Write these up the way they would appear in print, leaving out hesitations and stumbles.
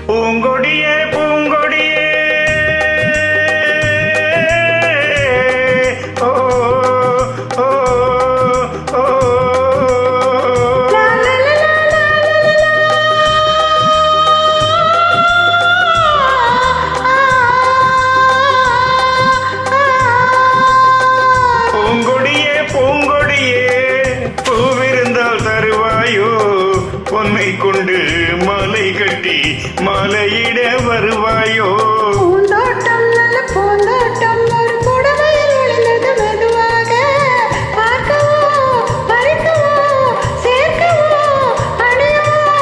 பூங்கொடியே பூங்கொடியே ஓ ஓ ஓ பூங்கொடியே பூங்கொடியே பூவிருந்தால் தருவாயோ பொன்னை கொண்டு மாலை கட்டி மாலையிட வருவாயோ பூந்தோட்டம் நல்ல பூந்தோட்டம் ஒரு புடவையில் விழுந்தது மெதுவாக பார்க்கவோ பறிக்கவோ சேர்க்கவோ அடையவோ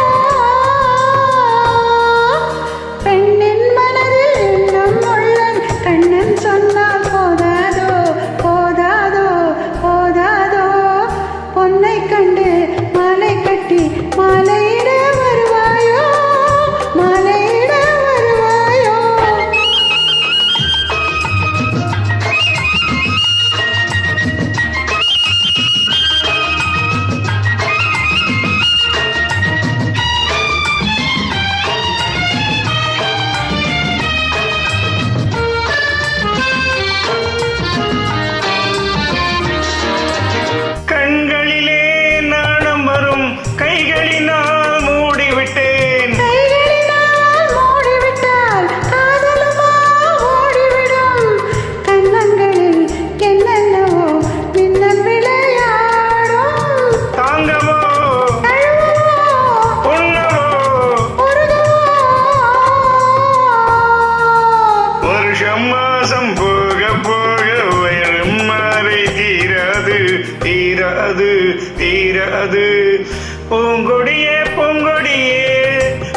பெண்ணின் மனதில் எண்ணம் உள்ளன் கண்ணன் சொன்னால் போதாதோ போதாதோ போதாதோ பொன்னை கண்டு மாலை கட்டி மாலையிட வருவாயோ மாலையிட வருவாயோ கண்களிலே நாணம் வரும் கைகளினால் மூடிவிட்டேன் கைகளினால் மூடிவிட்டால் காதலுமா ஓடிவிடும் கண்ணங்களில் என்னென்னவோ மின்னல் விளையாடும் தாங்கவோ உண்ணவோ வருஷம் மாசம் போக போக வயலும் மாறி தீராது தீராது தீராது பூங்கொடியே பூங்கொடியே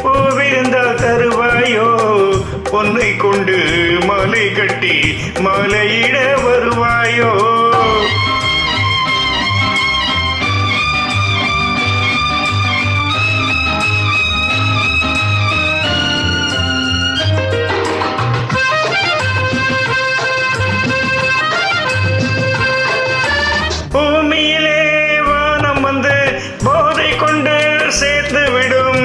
பூவிருந்தால் தருவாயோ பொன்னை கொண்டு மாலை கட்டி மாலையிட வருவாயோ பூமியிலே வானம் வந்து போதை கொண்டு சேர்த்து விடும்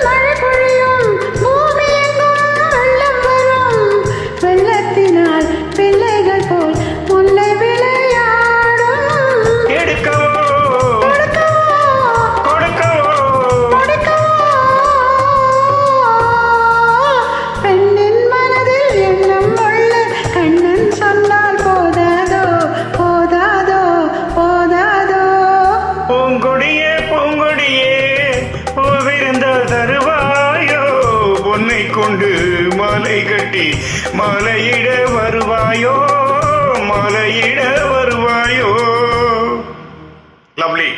மழை பொழியும் பூமி எங்கும் வெள்ளம் வரும் வெள்ளத்தினால் பிள்ளைகள் போல் முல்லை விளையாடும் எடுக்கவோ கொடுக்கவோ பெண்ணின் மனதில் எண்ணம் உள்ள கண்ணன் சொன்னால் போதாதோ போதாதோ போதாதோ பூங்கொடியே பூங்கொடியே பூவிருந்தால் தருவாயோ பொன்னை கொண்டு மாலை கட்டி மாலையிட வருவாயோ மாலையிட வருவாயோ லவ்லி